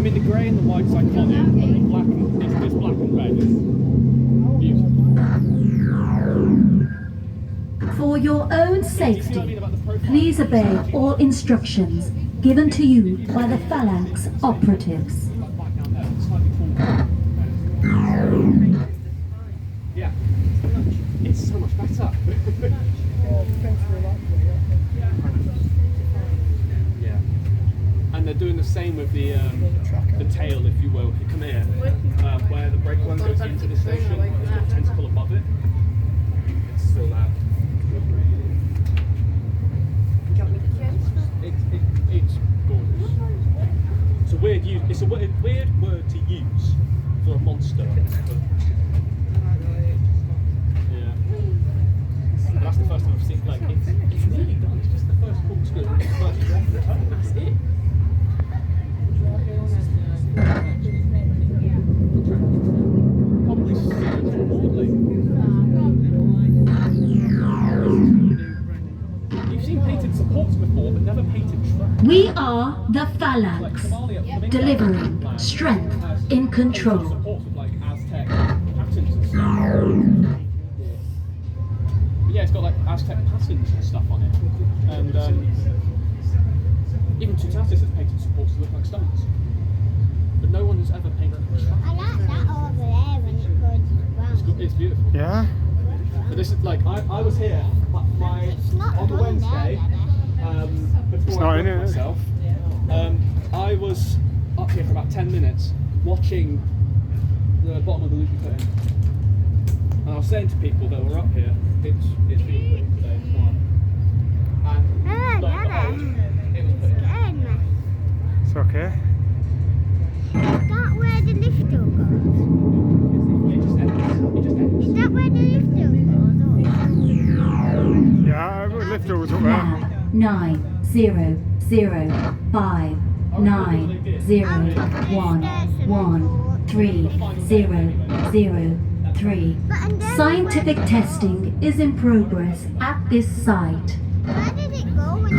mean, the grey and the white's iconic, but the black, this black and red is beautiful. For your own safety, please obey all instructions given to you by the Phalanx operatives. Yeah, it's so much better. Yeah, and they're doing the same with the tail, if you will. If you come here, where the brake one goes into the station, it's got a tentacle above it. It's still there. It's gorgeous. It's a weird word to use for a monster. But yeah. But that's the first time I've seen, like, it's nearly done. It's just the first corkscrew and the first drop. That's it. Probably you've seen painted supports before, but never painted tracks. We are the Phalanx, delivering strength in control. Supports with, like, Aztec patterns and stuff. But yeah, it's got like Aztec patterns and stuff on it, and even Tutatis has painted supports that look like stones, but no one has ever painted a track. I like that over there when it goes round. It's beautiful. Yeah? But this is like, I was here on the Wednesday, before I booked myself, I was up here for about 10 minutes watching the bottom of the loop you put in. And I was saying to people that were up here, it's been put in today, tomorrow. And lo and behold, it was put in. It's okay. Is that where the lift goes? It just ends. Is that where the lift goes? Yeah, the lift doors up there. 9005901130003. Scientific testing is in progress at this site. Where did it go when you